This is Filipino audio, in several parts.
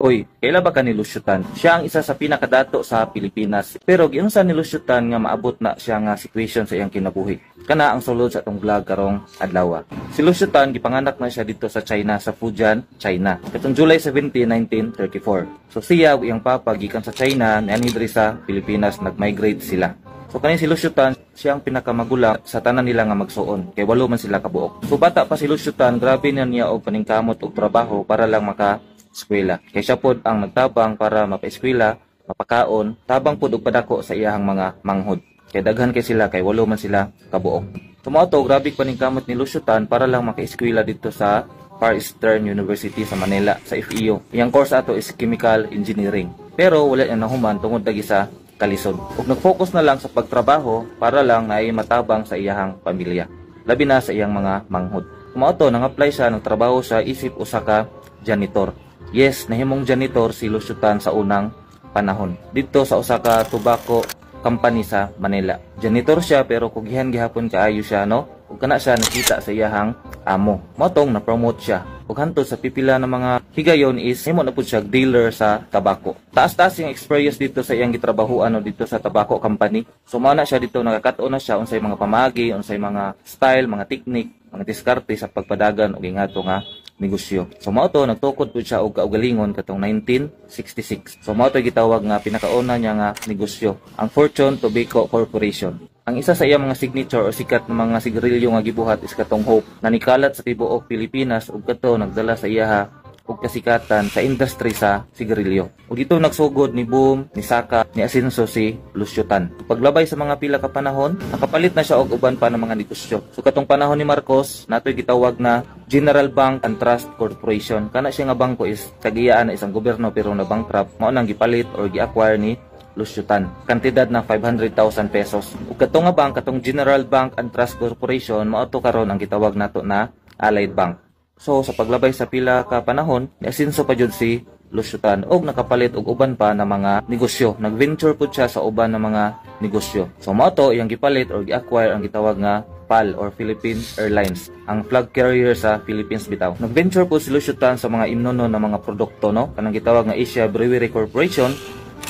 Hoy, kaila ba ka nilusyutan? Siya ang isa sa pinakadato sa Pilipinas. Pero giunsa nilusyutan nga maabot na siya nga situation sa iyang kinabuhi. Kana ang sulod sa atong vlog karong adlaw. Si Lusyutan gipanganak na siya dito sa China, sa Fujian, China. Katong July 17, 1934. So siya ug iyang papa gikan sa China niani diri sa Pilipinas, nag-migrate sila. So kani si Lusyutan, siya ang pinakamagulang sa tanan nila nga magsuon kay walo man sila kabuok. So bata pa si Lusyutan, grabe na niya og paningkamot og trabaho para lang maka-eskwela. Kay siya pod ang nagtabang para mapa-eskwela, mapakaon, tabang pod og padako sa iyahang mga manghod. Kay daghan kay sila kay walo man sila kabuok. Tumato grabe paningkamot ni Lusyutan para lang maka-eskwela dito sa Far Eastern University sa Manila sa FEU. Iyang course ato is Chemical Engineering. Pero wala niya nahuman tungod lagi sa kalisod. Ug nag-focus na lang sa pagtrabaho para lang naay matabang sa iyahang pamilya. Labi na sa iyang mga manghod. Tumato nang-apply siya ng trabaho sa isip usa ka janitor. Yes, nahimong janitor si Lusyutan sa unang panahon. Dito sa usa ka tobacco company sa Manila. Janitor siya pero kugihan gihapon kaayo siya, no? Ug kana siya nakita sa iyahang amo. Motong na-promote siya. Ug hantod sa pipila ng mga higayon is himo na pud siya dealer sa tabako. Taas-taas yung experience dito sa iyang gitrabahuan o dito sa tobacco company. So mao na siya dito nakakatuon na siya unsay mga pamagi, unsay mga style, mga technique, mga diskarte sa pagpadagan og ingato nga negosyo. So mao to nagtukod pud siya og kaugalingon katong 1966. So mao to gitawag nga pinakauna niya nga negosyo, ang Fortune Tobacco Corporation. Ang isa sa iyang mga signature o sikat na mga sigarilyo nga gibuhat is katong Hope na nikalat sa tibuok Pilipinas ug kato nagdala sa iyaha og kasikatan sa industry sa sigarilyo. Ug dito nagsugod ni boom, ni saka, ni asenso si Lusyutan. Paglabay sa mga pila ka panahon, nakapalit na siya og uban pa ng mga negosyo. So katong panahon ni Marcos, natoy gitawag na General Bank and Trust Corporation. Kana siya nga bangko is kagiyaan na isang gobyerno pero na bankrupt, mao nang gipalit or gi-acquire ni Lusyutan. Kantidad ng 500,000 pesos. Ug katong nga bank, katong General Bank and Trust Corporation, mao to karon ang gitawag nato na Allied Bank. So sa paglabay sa pila ka panahon, niasenso pa jud si Lusyutan og nakapalit og uban pa na mga negosyo. Nag-venture pud siya sa uban na mga negosyo. So mao to iyang gipalit or gi-acquire ang gitawag nga PAL or Philippine Airlines, ang flag carrier sa Philippines bitaw. Nag-venture pud si Lusyutan sa mga imnono na mga produkto, no? Kanang gitawag nga Asia Brewery Corporation,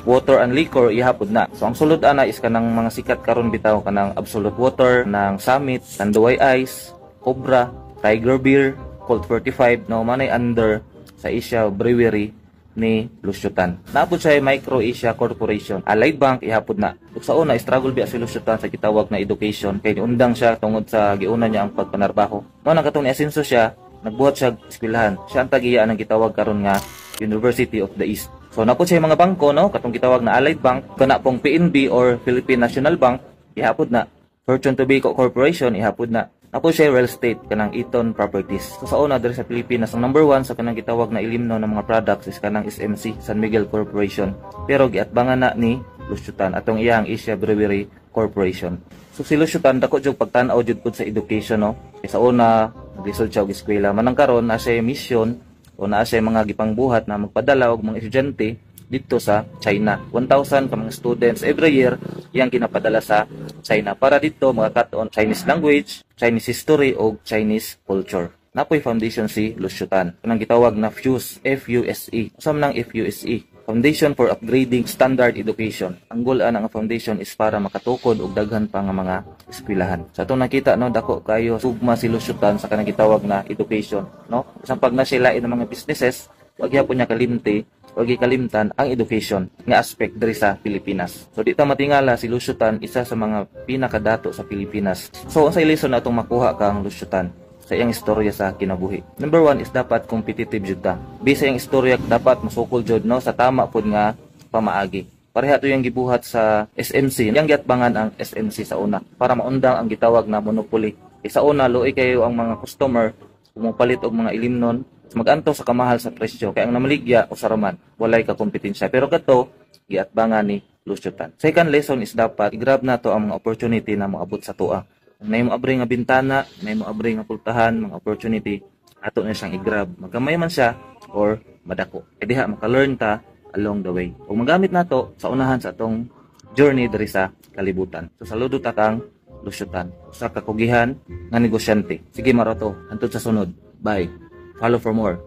water and liquor ihapod na. So ang sulod ana is kanang mga sikat karon bitaw kanang Absolute Water, ng Summit, Tanduay Ice, Cobra, Tiger Beer, Colt 45, no manay under sa Asia Brewery ni Lusyutan. Naapod siya Micro Asia Corporation. Allied Bank ihapod na. Ug sa una struggle biya si Lusyutan sa kitawag na education kay niundang siya tungod sa giuna niya ang pagpanarbaho. Mao nang katong ni-asenso siya, nagbuhat siya eskwelahan. Siya ang tagiya ang gitawag karon nga University of the East. So napod siya mga bangko, no, katong gitawag na Allied Bank, kana pong PNB or Philippine National Bank ihapod na. Fortune Tobacco Corporation ihapod na. Napod siya real estate kanang Eaton Properties. So sa una diri sa Pilipinas ang number 1 sa kanang gitawag na ilimno ng mga products is kanang SMC, San Miguel Corporation. Pero giatbangan na ni Lusyutan atong iyang Asia Brewery Corporation. So si Lusyutan dako jud pagtan-aw jud pud sa education, no. Kay sa una naglisod siya og eskwela, manang karon na siya mission o naa siya mga gipangbuhat na magpadala og mga estudyante dito sa China. 1,000 ka mga students every year yang ginapadala sa China para dito makakatuon Chinese language, Chinese history o Chinese culture. Napoy foundation si Lusyutan. Kanang gitawag na FUSE, FUSE. Usam nang FUSE, Foundation for Upgrading Standard Education. Ang goal ang foundation is para makatukod og daghan pa nga mga eskwelahan. Sa atong nakita, no, dako kayo sugma si Lusyutan sa kanang gitawag na education, no. Sa pag na sila ng mga businesses, wag gyapon niya kalimti o gikalimtan ang education nga aspect diri sa Pilipinas. So di ta matingala si Lusyutan isa sa mga pinakadato sa Pilipinas. So unsay lesson na atong makuha kang Lusyutan sa iyang istorya sa kinabuhi? Number 1 is dapat competitive jud ta. Bisa iyang istorya dapat masukol jud, no, sa tama pud nga pamaagi. Pareha to yung gibuhat sa SMC. Yang giatbangan ang SMC sa una para maundang ang gitawag na monopoly. Sa una luoy kayo ang mga customer mupalit og mga ilimnon maganto sa kamahal sa presyo kay ang namaligya o saraman walay ka kompetensya, pero kato giatbangan ni Lusyutan. Second lesson is dapat i-grab nato ang mga opportunity na moabot sa tuwa. May mo abri nga bintana, may mo abri nga pultahan, mga opportunity ato na siyang i-grab, magkamay man siya or madako, e diha maka-learn ta along the way ug magamit nato sa unahan sa atong journey diri sa kalibutan. So saludo ta kang Lusyutan, sa kakugihan nga negosyante. Sige maroto, hantod sa sunod. Bye. Follow for more.